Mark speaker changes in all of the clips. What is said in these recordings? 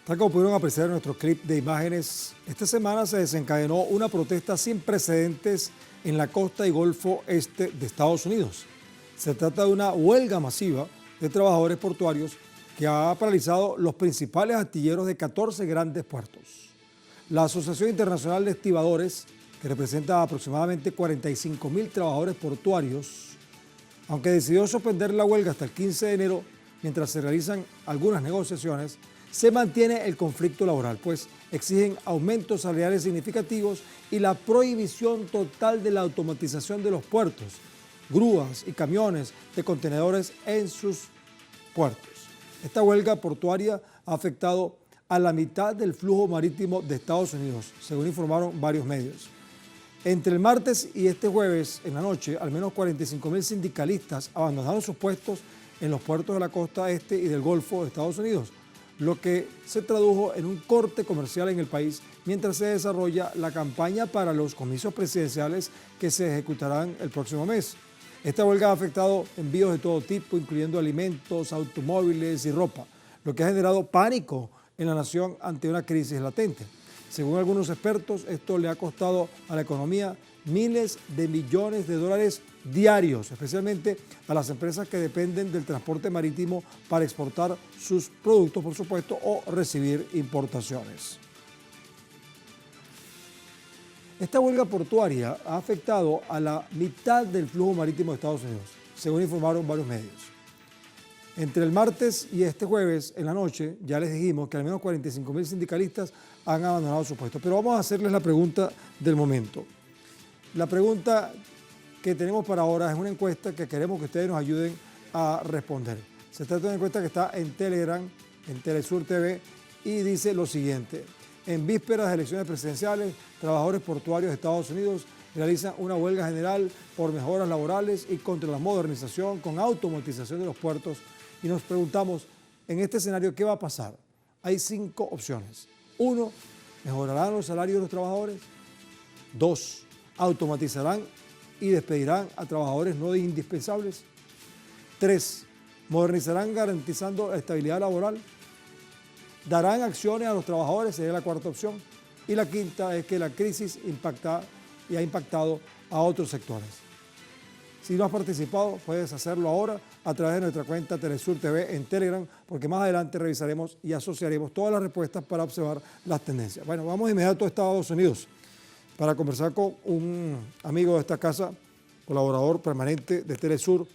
Speaker 1: Tal como pudieron apreciar en nuestro clip de imágenes, esta semana se desencadenó una protesta sin precedentes en la costa y Golfo Este de Estados Unidos. Se trata de una huelga masiva de trabajadores portuarios que ha paralizado los principales astilleros de 14 grandes puertos. La Asociación Internacional de Estibadores, que representa aproximadamente 45.000 trabajadores portuarios, aunque decidió suspender la huelga hasta el 15 de enero mientras se realizan algunas negociaciones, se mantiene el conflicto laboral, pues exigen aumentos salariales significativos y la prohibición total de la automatización de los puertos, grúas y camiones de contenedores en sus puertos. Esta huelga portuaria ha afectado a la mitad del flujo marítimo de Estados Unidos, según informaron varios medios. Entre el martes y este jueves en la noche, al menos 45.000 sindicalistas abandonaron sus puestos en los puertos de la costa este y del Golfo de Estados Unidos, lo que se tradujo en un corte comercial en el país mientras se desarrolla la campaña para los comicios presidenciales que se ejecutarán el próximo mes. Esta huelga ha afectado envíos de todo tipo, incluyendo alimentos, automóviles y ropa, lo que ha generado pánico en la nación ante una crisis latente. Según algunos expertos, esto le ha costado a la economía miles de millones de dólares diarios, especialmente a las empresas que dependen del transporte marítimo para exportar sus productos, por supuesto, o recibir importaciones. Esta huelga portuaria ha afectado a la mitad del flujo marítimo de Estados Unidos, según informaron varios medios. Entre el martes y este jueves en la noche, ya les dijimos que al menos 45.000 sindicalistas han abandonado su puesto. Pero vamos a hacerles la pregunta del momento. La pregunta que tenemos para ahora es una encuesta que queremos que ustedes nos ayuden a responder. Se trata de una encuesta que está en Telegram, en Telesur TV, y dice lo siguiente. En vísperas de elecciones presidenciales, trabajadores portuarios de Estados Unidos realizan una huelga general por mejoras laborales y contra la modernización con automatización de los puertos. Y nos preguntamos, en este escenario, ¿qué va a pasar? Hay 5 opciones. 1, mejorarán los salarios de los trabajadores. 2, automatizarán y despedirán a trabajadores no indispensables. 3, modernizarán garantizando la estabilidad laboral. Darán acciones a los trabajadores, sería la 4ª opción. Y la 5ª es que la crisis impacta y ha impactado a otros sectores. Si no has participado, puedes hacerlo ahora a través de nuestra cuenta Telesur TV en Telegram, porque más adelante revisaremos y asociaremos todas las respuestas para observar las tendencias. Bueno, vamos de inmediato a Estados Unidos para conversar con un amigo de esta casa, colaborador permanente de Telesur,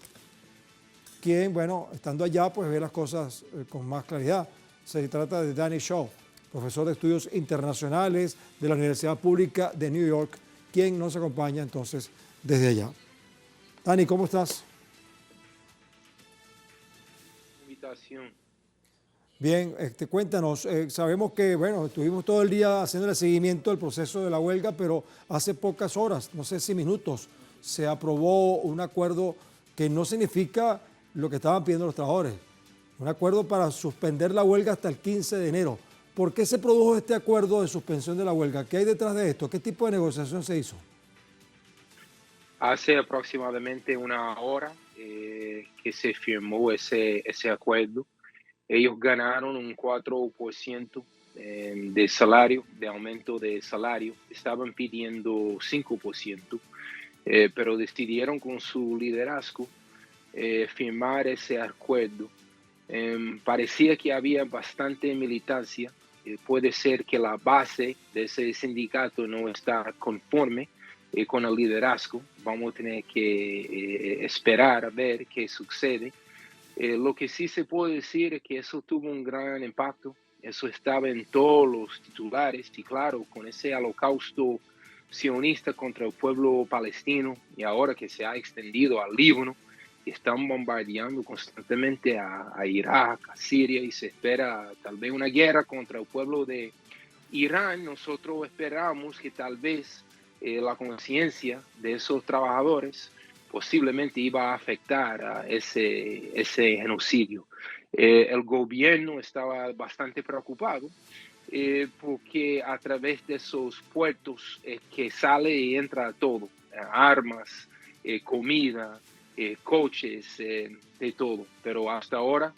Speaker 1: quien, bueno, estando allá, pues ve las cosas con más claridad. Se trata de Danny Shaw, profesor de estudios internacionales de la Universidad Pública de New York, quien nos acompaña entonces desde allá. Dani, ¿cómo estás?
Speaker 2: Invitación.
Speaker 1: Bien, cuéntanos, sabemos que, bueno, estuvimos todo el día haciendo el seguimiento del proceso de la huelga, pero hace pocas horas, no sé si minutos, se aprobó un acuerdo que no significa lo que estaban pidiendo los trabajadores, un acuerdo para suspender la huelga hasta el 15 de enero. ¿Por qué se produjo este acuerdo de suspensión de la huelga? ¿Qué hay detrás de esto? ¿Qué tipo de negociación se hizo?
Speaker 2: Hace aproximadamente una hora que se firmó ese acuerdo. Ellos ganaron un 4% de salario, de aumento de salario. Estaban pidiendo 5%, pero decidieron con su liderazgo firmar ese acuerdo. Parecía que había bastante militancia. Puede ser que la base de ese sindicato no está conforme con el liderazgo. Vamos a tener que esperar a ver qué sucede. Lo que sí se puede decir es que eso tuvo un gran impacto. Eso estaba en todos los titulares y claro, con ese holocausto sionista contra el pueblo palestino y ahora que se ha extendido al Líbano, están bombardeando constantemente a Irak, a Siria y se espera tal vez una guerra contra el pueblo de Irán. Nosotros esperamos que tal vez la conciencia de esos trabajadores posiblemente iba a afectar a ese genocidio. El gobierno estaba bastante preocupado porque a través de esos puertos que sale y entra todo, armas, comida, coches, de todo. Pero hasta ahora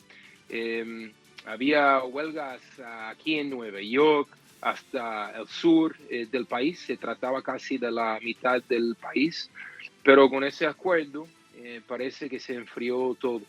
Speaker 2: había huelgas aquí en Nueva York, hasta el sur del país, se trataba casi de la mitad del país, pero con ese acuerdo parece que se enfrió todo.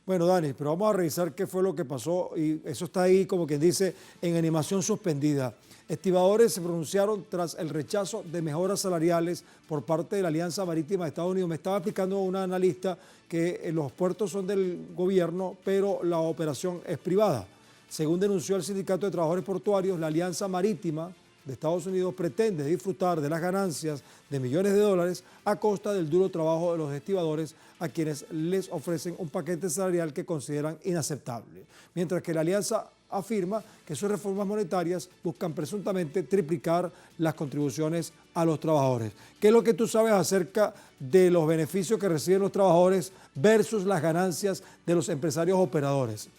Speaker 1: Bueno, Dani, pero vamos a revisar qué fue lo que pasó y eso está ahí, como quien dice, en animación suspendida. Estibadores se pronunciaron tras el rechazo de mejoras salariales por parte de la Alianza Marítima de Estados Unidos. Me estaba explicando una analista que los puertos son del gobierno, pero la operación es privada. Según denunció el Sindicato de Trabajadores Portuarios, la Alianza Marítima de Estados Unidos pretende disfrutar de las ganancias de millones de dólares a costa del duro trabajo de los estibadores, a quienes les ofrecen un paquete salarial que consideran inaceptable. Mientras que la alianza afirma que sus reformas monetarias buscan presuntamente triplicar las contribuciones a los trabajadores. ¿Qué es lo que tú sabes acerca de los beneficios que reciben los trabajadores versus las ganancias de los empresarios operadores?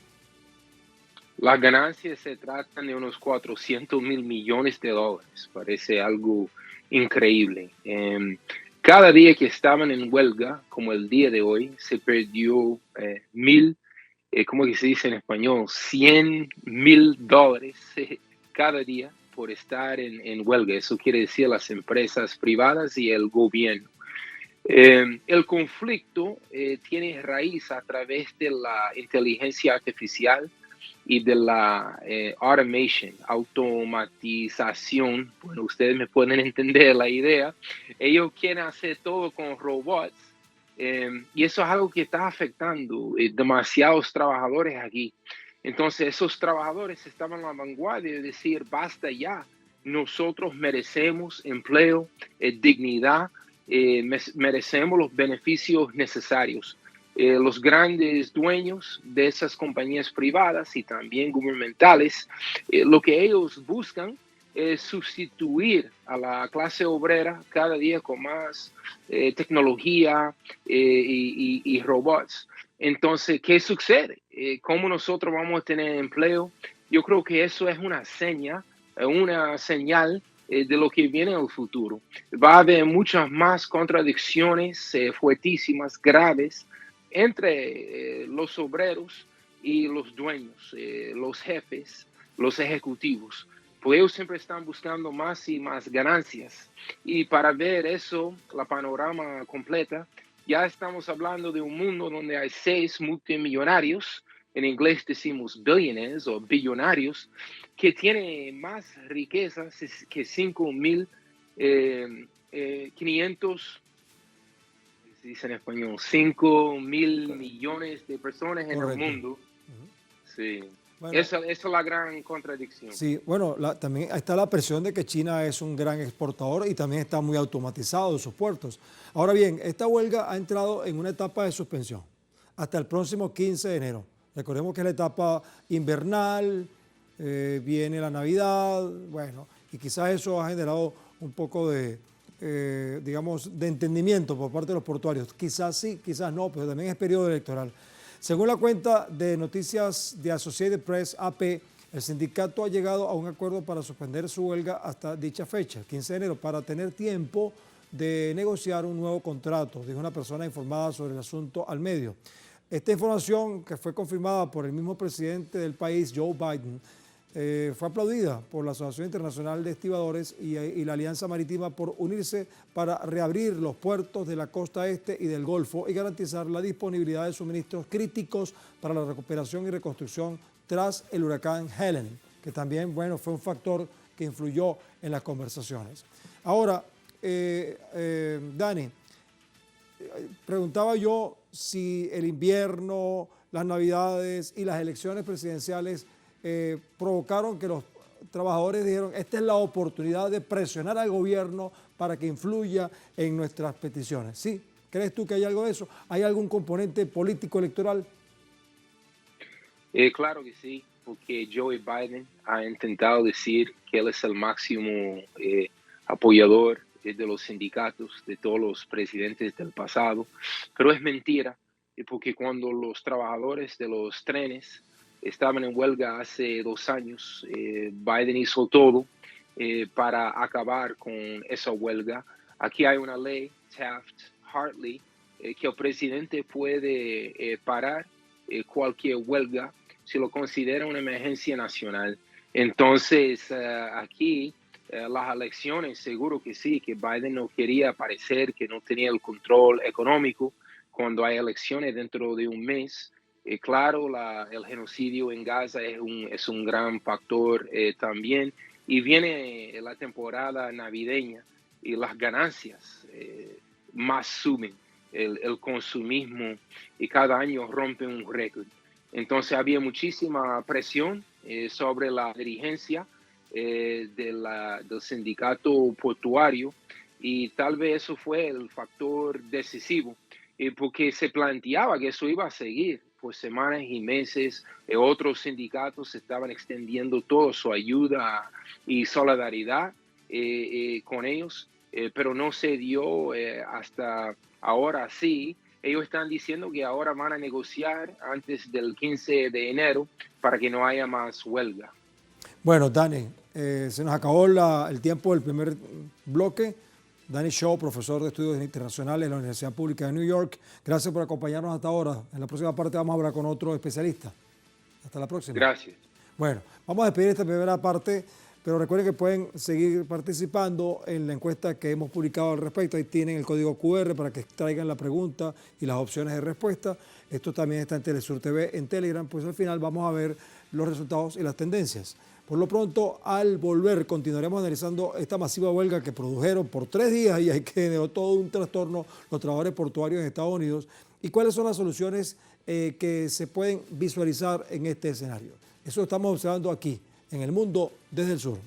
Speaker 2: Las ganancias se tratan de unos 400 millones de dólares. Parece algo increíble. Cada día que estaban en huelga, como el día de hoy, se perdió ¿cómo que se dice en español? $100,000 cada día por estar en huelga. Eso quiere decir las empresas privadas y el gobierno. El conflicto tiene raíz a través de la inteligencia artificial y de la automatización. Bueno, ustedes me pueden entender la idea. Ellos quieren hacer todo con robots y eso es algo que está afectando demasiados trabajadores aquí. Entonces, esos trabajadores estaban a la vanguardia de decir, basta ya, nosotros merecemos empleo, dignidad, merecemos los beneficios necesarios. Los grandes dueños de esas compañías privadas y también gubernamentales, lo que ellos buscan es sustituir a la clase obrera cada día con más tecnología y robots. Entonces, ¿qué sucede? ¿Cómo nosotros vamos a tener empleo? Yo creo que eso es una señal de lo que viene en el futuro. Va a haber muchas más contradicciones fuertísimas, graves, entre los obreros y los dueños, los jefes, los ejecutivos. Pues ellos siempre están buscando más y más ganancias. Y para ver eso, la panorama completa, ya estamos hablando de un mundo donde hay 6 multimillonarios, en inglés decimos billionaires o billonarios, que tienen más riquezas que 5.500, se dice en español, 5.000 millones de personas en el
Speaker 1: Correcto.
Speaker 2: mundo. Sí.
Speaker 1: Bueno,
Speaker 2: Esa es la gran contradicción.
Speaker 1: sí, bueno, también está la presión de que China es un gran exportador y también está muy automatizado sus puertos. Ahora bien, esta huelga ha entrado en una etapa de suspensión hasta el próximo 15 de enero. Recordemos que es la etapa invernal, viene la Navidad, bueno, y quizás eso ha generado un poco de, digamos, de entendimiento por parte de los portuarios. Quizás sí, quizás no, pero también es periodo electoral. Según la cuenta de noticias de Associated Press, AP, el sindicato ha llegado a un acuerdo para suspender su huelga hasta dicha fecha, 15 de enero, para tener tiempo de negociar un nuevo contrato, dijo una persona informada sobre el asunto al medio. Esta información, que fue confirmada por el mismo presidente del país, Joe Biden, fue aplaudida por la Asociación Internacional de Estibadores y la Alianza Marítima por unirse para reabrir los puertos de la costa este y del Golfo y garantizar la disponibilidad de suministros críticos para la recuperación y reconstrucción tras el huracán Helen, que también, bueno, fue un factor que influyó en las conversaciones. Ahora, Dani, preguntaba yo si el invierno, las navidades y las elecciones presidenciales provocaron que los trabajadores dijeron, esta es la oportunidad de presionar al gobierno para que influya en nuestras peticiones. ¿Sí? ¿Crees tú que hay algo de eso? ¿Hay algún componente político electoral?
Speaker 2: Claro que sí, porque Joe Biden ha intentado decir que él es el máximo apoyador de los sindicatos, de todos los presidentes del pasado, pero es mentira, porque cuando los trabajadores de los trenes estaban en huelga hace 2 años, Biden hizo todo para acabar con esa huelga. Aquí hay una ley, Taft-Hartley, que el presidente puede parar cualquier huelga se lo considera una emergencia nacional. Entonces, aquí las elecciones, seguro que sí, que Biden no quería parecer que no tenía el control económico cuando hay elecciones dentro de un mes. Claro, el genocidio en Gaza es un gran factor también. Y viene la temporada navideña y las ganancias más suben, el consumismo y cada año rompe un récord. Entonces había muchísima presión sobre la dirigencia del sindicato portuario y tal vez eso fue el factor decisivo porque se planteaba que eso iba a seguir por semanas y meses. Otros sindicatos estaban extendiendo toda su ayuda y solidaridad con ellos, pero no se dio hasta ahora sí. Ellos están diciendo que ahora van a negociar antes del 15 de enero para que no haya más huelga.
Speaker 1: Bueno, Dani, se nos acabó el tiempo del primer bloque. Danny Shaw, profesor de estudios internacionales en la Universidad Pública de New York. Gracias por acompañarnos hasta ahora. En la próxima parte vamos a hablar con otro especialista. Hasta la próxima.
Speaker 2: Gracias.
Speaker 1: Bueno, vamos a despedir esta primera parte, pero recuerden que pueden seguir participando en la encuesta que hemos publicado al respecto. Ahí tienen el código QR para que extraigan la pregunta y las opciones de respuesta. Esto también está en Telesur TV, en Telegram. Pues al final vamos a ver los resultados y las tendencias. Por lo pronto, al volver, continuaremos analizando esta masiva huelga que produjeron por 3 días y hay que generó todo un trastorno los trabajadores portuarios en Estados Unidos y cuáles son las soluciones que se pueden visualizar en este escenario. Eso estamos observando aquí, en El Mundo desde el Sur.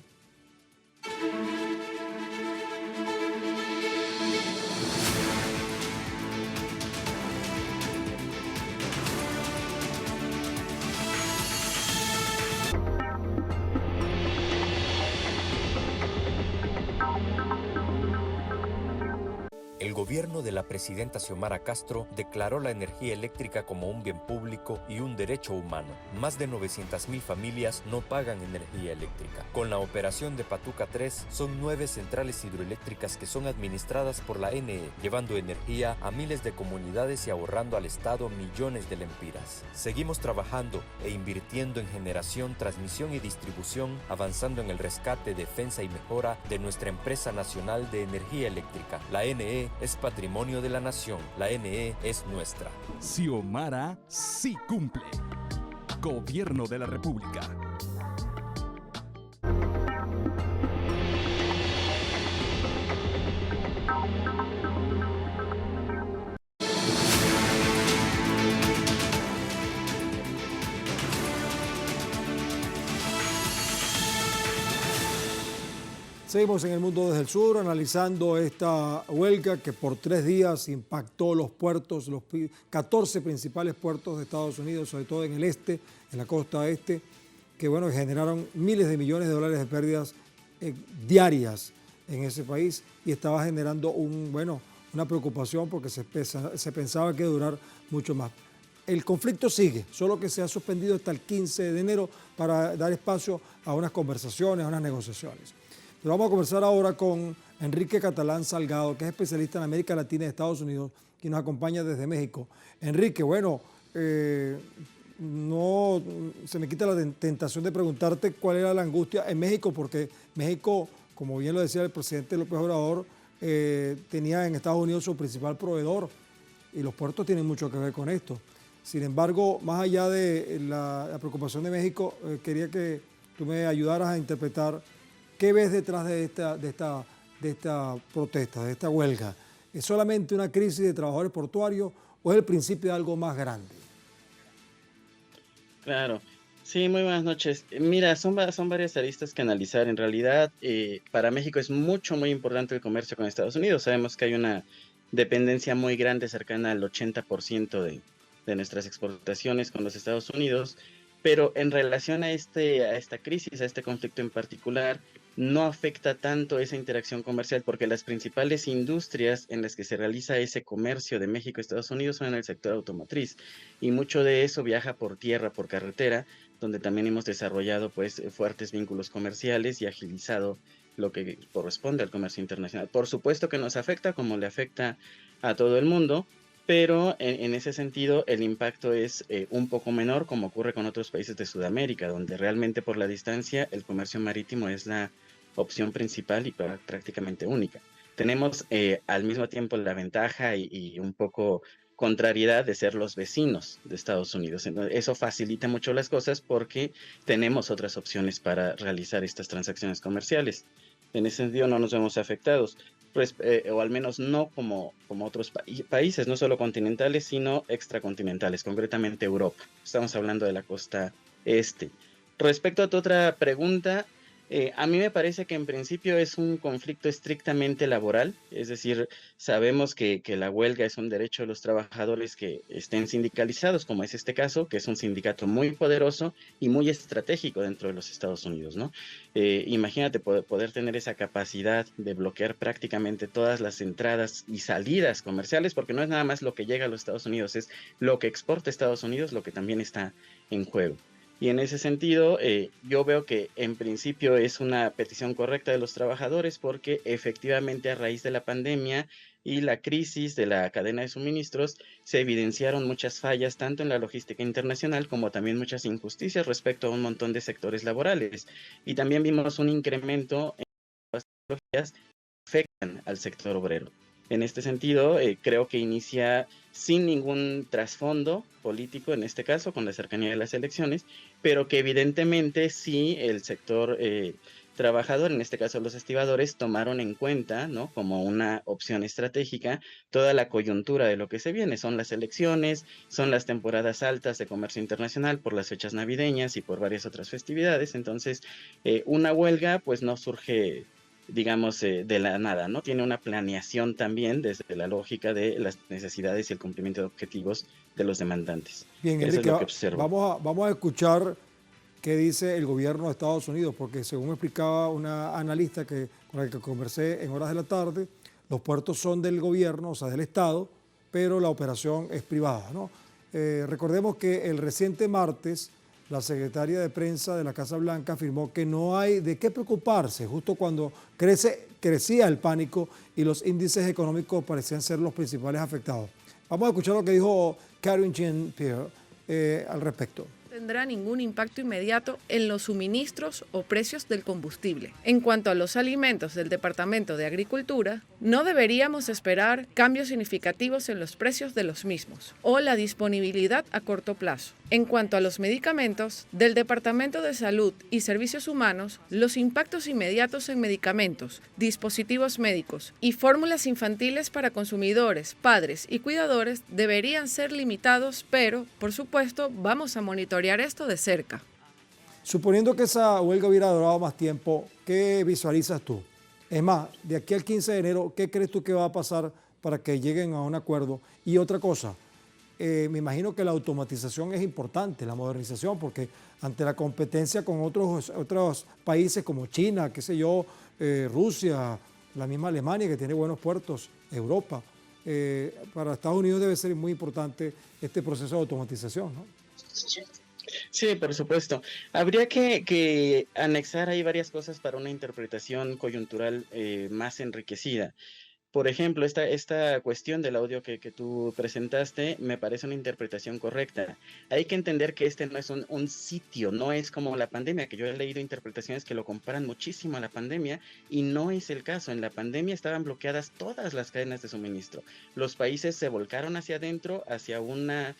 Speaker 3: El gobierno de la presidenta Xiomara Castro declaró la energía eléctrica como un bien público y un derecho humano. Más de 900,000 familias no pagan energía eléctrica. Con la operación de Patuca 3, son 9 centrales hidroeléctricas que son administradas por la NE, llevando energía a miles de comunidades y ahorrando al Estado millones de lempiras. Seguimos trabajando e invirtiendo en generación, transmisión y distribución, avanzando en el rescate, defensa y mejora de nuestra empresa nacional de energía eléctrica. La NE es patrimonio de la nación. La NE es nuestra.
Speaker 4: Xiomara sí cumple. Gobierno de la República.
Speaker 1: Seguimos en El Mundo desde el Sur, analizando esta huelga que por 3 días impactó los puertos, los 14 principales puertos de Estados Unidos, sobre todo en el este, en la costa este, que bueno, generaron miles de millones de dólares de pérdidas diarias en ese país y estaba generando una preocupación porque se pensaba que iba a durar mucho más. El conflicto sigue, solo que se ha suspendido hasta el 15 de enero para dar espacio a unas conversaciones, a unas negociaciones. Pero vamos a conversar ahora con Enrique Catalán Salgado, que es especialista en América Latina y Estados Unidos, que nos acompaña desde México. Enrique, bueno, no se me quita la tentación de preguntarte cuál era la angustia en México, porque México, como bien lo decía el presidente López Obrador, tenía en Estados Unidos su principal proveedor y los puertos tienen mucho que ver con esto. Sin embargo, más allá de la preocupación de México, quería que tú me ayudaras a interpretar qué ves detrás de esta protesta, de esta huelga. ¿Es solamente una crisis de trabajadores portuarios o es el principio de algo más grande?
Speaker 5: Claro, sí, muy buenas noches. Mira, son varias aristas que analizar. En realidad, para México es muy importante el comercio con Estados Unidos. Sabemos que hay una dependencia muy grande, cercana al 80% de nuestras exportaciones con los Estados Unidos, pero en relación a esta crisis, a este conflicto en particular, no afecta tanto esa interacción comercial porque las principales industrias en las que se realiza ese comercio de México a Estados Unidos son en el sector automotriz y mucho de eso viaja por tierra, por carretera, donde también hemos desarrollado pues fuertes vínculos comerciales y agilizado lo que corresponde al comercio internacional. Por supuesto que nos afecta como le afecta a todo el mundo, pero en ese sentido el impacto es un poco menor, como ocurre con otros países de Sudamérica, donde realmente por la distancia el comercio marítimo es la opción principal y prácticamente única. Tenemos al mismo tiempo la ventaja y un poco contrariedad de ser los vecinos de Estados Unidos. Entonces, eso facilita mucho las cosas porque tenemos otras opciones para realizar estas transacciones comerciales. En ese sentido no nos vemos afectados, o al menos no como otros países, no solo continentales, sino extracontinentales, concretamente Europa. Estamos hablando de la costa este. Respecto a tu otra pregunta, a mí me parece que en principio es un conflicto estrictamente laboral, es decir, sabemos que la huelga es un derecho de los trabajadores que estén sindicalizados, como es este caso, que es un sindicato muy poderoso y muy estratégico dentro de los Estados Unidos, ¿no? Imagínate poder tener esa capacidad de bloquear prácticamente todas las entradas y salidas comerciales, porque no es nada más lo que llega a los Estados Unidos, es lo que exporta Estados Unidos, lo que también está en juego. Y en ese sentido, yo veo que en principio es una petición correcta de los trabajadores porque efectivamente a raíz de la pandemia y la crisis de la cadena de suministros se evidenciaron muchas fallas tanto en la logística internacional como también muchas injusticias respecto a un montón de sectores laborales. Y también vimos un incremento en las tecnologías que afectan al sector obrero. En este sentido, creo que inicia sin ningún trasfondo político, en este caso, con la cercanía de las elecciones, pero que evidentemente sí el sector trabajador, en este caso los estibadores, tomaron en cuenta, ¿no?, como una opción estratégica toda la coyuntura de lo que se viene. Son las elecciones, son las temporadas altas de comercio internacional por las fechas navideñas y por varias otras festividades. Entonces, una huelga pues no surge, digamos, de la nada, ¿no? Tiene una planeación también desde la lógica de las necesidades y el cumplimiento de objetivos de los demandantes.
Speaker 1: Bien,
Speaker 5: Eso
Speaker 1: Enrique,
Speaker 5: es lo que observo.
Speaker 1: vamos a escuchar qué dice el gobierno de Estados Unidos, porque según explicaba una analista con la que conversé en horas de la tarde, los puertos son del gobierno, o sea, del Estado, pero la operación es privada, ¿no? Recordemos que el reciente martes la secretaria de prensa de la Casa Blanca afirmó que no hay de qué preocuparse, justo cuando crecía el pánico y los índices económicos parecían ser los principales afectados. Vamos a escuchar lo que dijo Karine Jean-Pierre al respecto.
Speaker 6: Tendrá ningún impacto inmediato en los suministros o precios del combustible. En cuanto a los alimentos del Departamento de Agricultura, no deberíamos esperar cambios significativos en los precios de los mismos o la disponibilidad a corto plazo. En cuanto a los medicamentos del Departamento de Salud y Servicios Humanos, los impactos inmediatos en medicamentos, dispositivos médicos y fórmulas infantiles para consumidores, padres y cuidadores deberían ser limitados, pero, por supuesto, vamos a monitorear esto de cerca.
Speaker 1: Suponiendo que esa huelga hubiera durado más tiempo, ¿qué visualizas tú? Es más, de aquí al 15 de enero, ¿qué crees tú que va a pasar para que lleguen a un acuerdo? Y otra cosa, me imagino que la automatización es importante, la modernización, porque ante la competencia con otros países como China, qué sé yo, Rusia, la misma Alemania que tiene buenos puertos, Europa, para Estados Unidos debe ser muy importante este proceso de automatización, ¿no?
Speaker 5: Sí, por supuesto. Habría que anexar ahí varias cosas para una interpretación coyuntural más enriquecida. Por ejemplo, esta cuestión del audio que tú presentaste me parece una interpretación correcta. Hay que entender que este no es un sitio, no es como la pandemia, que yo he leído interpretaciones que lo comparan muchísimo a la pandemia y no es el caso. En la pandemia estaban bloqueadas todas las cadenas de suministro. Los países se volcaron hacia adentro, hacia una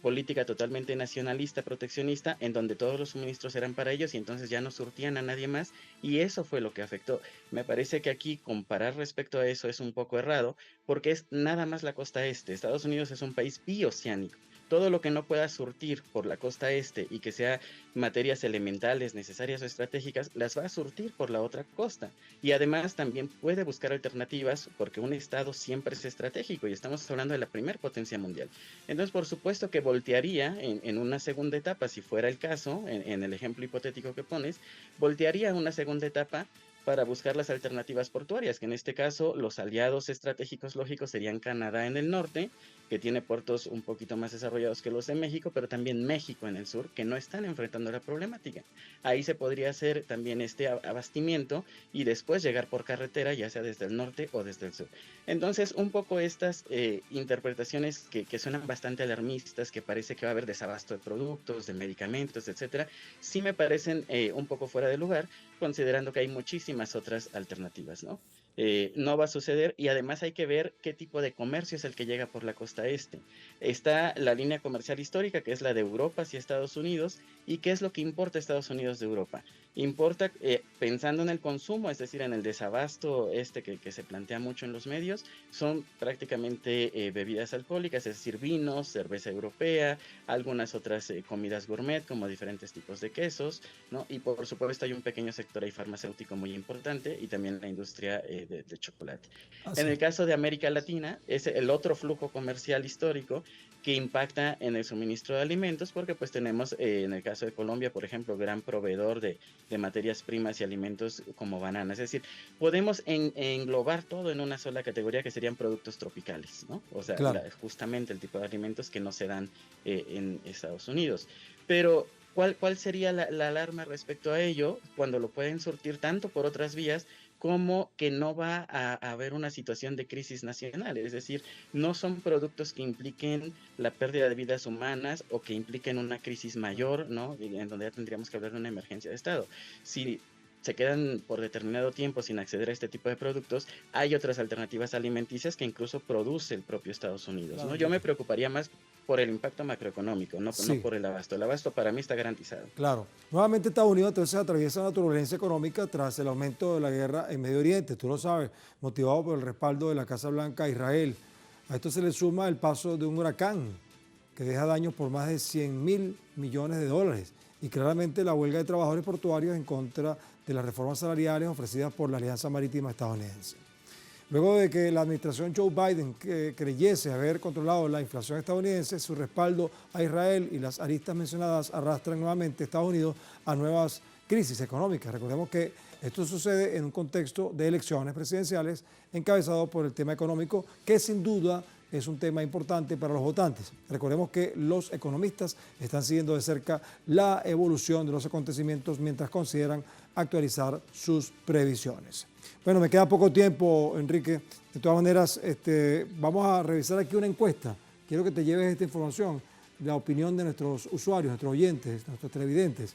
Speaker 5: política totalmente nacionalista, proteccionista, en donde todos los suministros eran para ellos y entonces ya no surtían a nadie más y eso fue lo que afectó. Me parece que aquí comparar respecto a eso es un poco errado porque es nada más la costa este. Estados Unidos es un país bioceánico. Todo lo que no pueda surtir por la costa este y que sea materias elementales, necesarias o estratégicas, las va a surtir por la otra costa. Y además también puede buscar alternativas porque un estado siempre es estratégico y estamos hablando de la primer potencia mundial. Entonces, por supuesto que voltearía en una segunda etapa, si fuera el caso, en el ejemplo hipotético que pones, voltearía a una segunda etapa para buscar las alternativas portuarias, que en este caso los aliados estratégicos lógicos serían Canadá en el norte, que tiene puertos un poquito más desarrollados que los de México, pero también México en el sur, que no están enfrentando la problemática. Ahí se podría hacer también este abastimiento y después llegar por carretera, ya sea desde el norte o desde el sur. Entonces, un poco estas interpretaciones que suenan bastante alarmistas, que parece que va a haber desabasto de productos, de medicamentos, etcétera, sí me parecen un poco fuera de lugar, considerando que hay muchísimas otras alternativas, ¿no? No va a suceder y además hay que ver qué tipo de comercio es el que llega por la costa este. Está la línea comercial histórica, que es la de Europa hacia Estados Unidos, y qué es lo que importa Estados Unidos de Europa. Importa, pensando en el consumo, es decir, en el desabasto que se plantea mucho en los medios, son prácticamente bebidas alcohólicas, es decir, vinos, cerveza europea, algunas otras comidas gourmet, como diferentes tipos de quesos, ¿no? Y por supuesto hay un pequeño sector ahí farmacéutico muy importante y también la industria de chocolate. En el caso de América Latina, es el otro flujo comercial histórico que impacta en el suministro de alimentos, porque pues tenemos, en el caso de Colombia, por ejemplo, gran proveedor de materias primas y alimentos como bananas. Es decir, podemos englobar todo en una sola categoría que serían productos tropicales, ¿no? O sea,
Speaker 1: Claro.
Speaker 5: justamente el tipo de alimentos que no se dan en Estados Unidos. Pero, ¿cuál sería la alarma respecto a ello cuando lo pueden surtir tanto por otras vías como que no va a haber una situación de crisis nacional? Es decir, no son productos que impliquen la pérdida de vidas humanas o que impliquen una crisis mayor, ¿no? En donde ya tendríamos que hablar de una emergencia de Estado. Si se quedan por determinado tiempo sin acceder a este tipo de productos, hay otras alternativas alimenticias que incluso produce el propio Estados Unidos,
Speaker 1: Claro.
Speaker 5: ¿no? Yo me preocuparía más por el impacto macroeconómico, no
Speaker 1: Sí.
Speaker 5: por el abasto. El abasto para mí está garantizado.
Speaker 1: Claro. Nuevamente Estados Unidos entonces atraviesa una turbulencia económica tras el aumento de la guerra en Medio Oriente, tú lo sabes, motivado por el respaldo de la Casa Blanca a Israel. A esto se le suma el paso de un huracán que deja daños por más de 100.000 millones de dólares y claramente la huelga de trabajadores portuarios en contra de las reformas salariales ofrecidas por la Alianza Marítima Estadounidense. Luego de que la administración Joe Biden creyese haber controlado la inflación estadounidense, su respaldo a Israel y las aristas mencionadas arrastran nuevamente a Estados Unidos a nuevas crisis económicas. Recordemos que esto sucede en un contexto de elecciones presidenciales encabezado por el tema económico, que sin duda es un tema importante para los votantes. Recordemos que los economistas están siguiendo de cerca la evolución de los acontecimientos mientras consideran actualizar sus previsiones. Bueno, me queda poco tiempo, Enrique. De todas maneras, vamos a revisar aquí una encuesta. Quiero que te lleves esta información, la opinión de nuestros usuarios, nuestros oyentes, nuestros televidentes,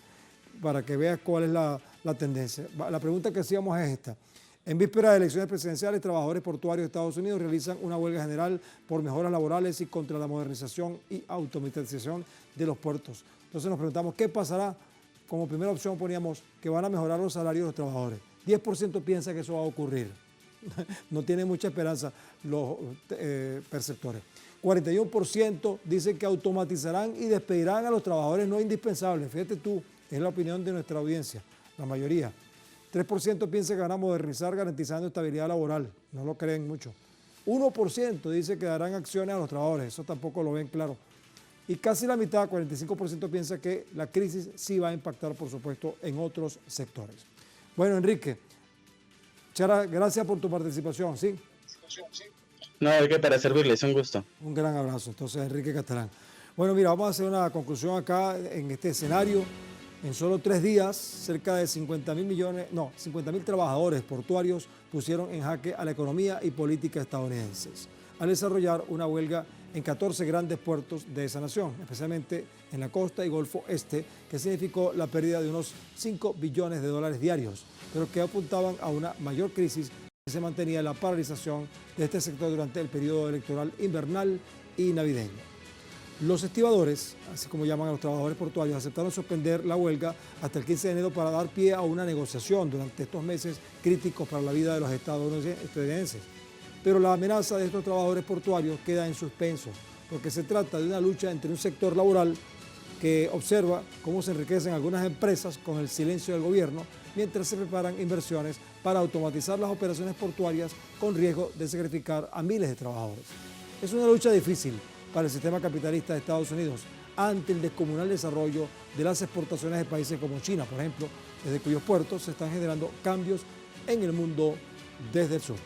Speaker 1: para que veas cuál es la tendencia. La pregunta que hacíamos es esta. En víspera de elecciones presidenciales, trabajadores portuarios de Estados Unidos realizan una huelga general por mejoras laborales y contra la modernización y automatización de los puertos. Entonces nos preguntamos, ¿qué pasará? Como primera opción poníamos que van a mejorar los salarios de los trabajadores. 10% piensa que eso va a ocurrir. No tiene mucha esperanza los perceptores. 41% dicen que automatizarán y despedirán a los trabajadores no indispensables. Fíjate tú, es la opinión de nuestra audiencia, la mayoría. 3% piensa que van a modernizar garantizando estabilidad laboral. No lo creen mucho. 1% dice que darán acciones a los trabajadores. Eso tampoco lo ven claro. Y casi la mitad, 45%, piensa que la crisis sí va a impactar, por supuesto, en otros sectores. Bueno, Enrique, Chara, gracias por tu participación, ¿sí?
Speaker 5: No, hay que para servirles, un gusto.
Speaker 1: Un gran abrazo, entonces, Enrique Catalán. Bueno, mira, vamos a hacer una conclusión acá en este escenario. En solo 3 días, cerca de 50.000 trabajadores portuarios pusieron en jaque a la economía y política estadounidenses al desarrollar una huelga en 14 grandes puertos de esa nación, especialmente en la costa y Golfo Este, que significó la pérdida de unos 5 billones de dólares diarios, pero que apuntaban a una mayor crisis que se mantenía la paralización de este sector durante el periodo electoral invernal y navideño. Los estibadores, así como llaman a los trabajadores portuarios, aceptaron suspender la huelga hasta el 15 de enero para dar pie a una negociación durante estos meses críticos para la vida de los estadounidenses. Pero la amenaza de estos trabajadores portuarios queda en suspenso, porque se trata de una lucha entre un sector laboral que observa cómo se enriquecen algunas empresas con el silencio del gobierno, mientras se preparan inversiones para automatizar las operaciones portuarias con riesgo de sacrificar a miles de trabajadores. Es una lucha difícil para el sistema capitalista de Estados Unidos ante el descomunal desarrollo de las exportaciones de países como China, por ejemplo, desde cuyos puertos se están generando cambios en el mundo desde el sur.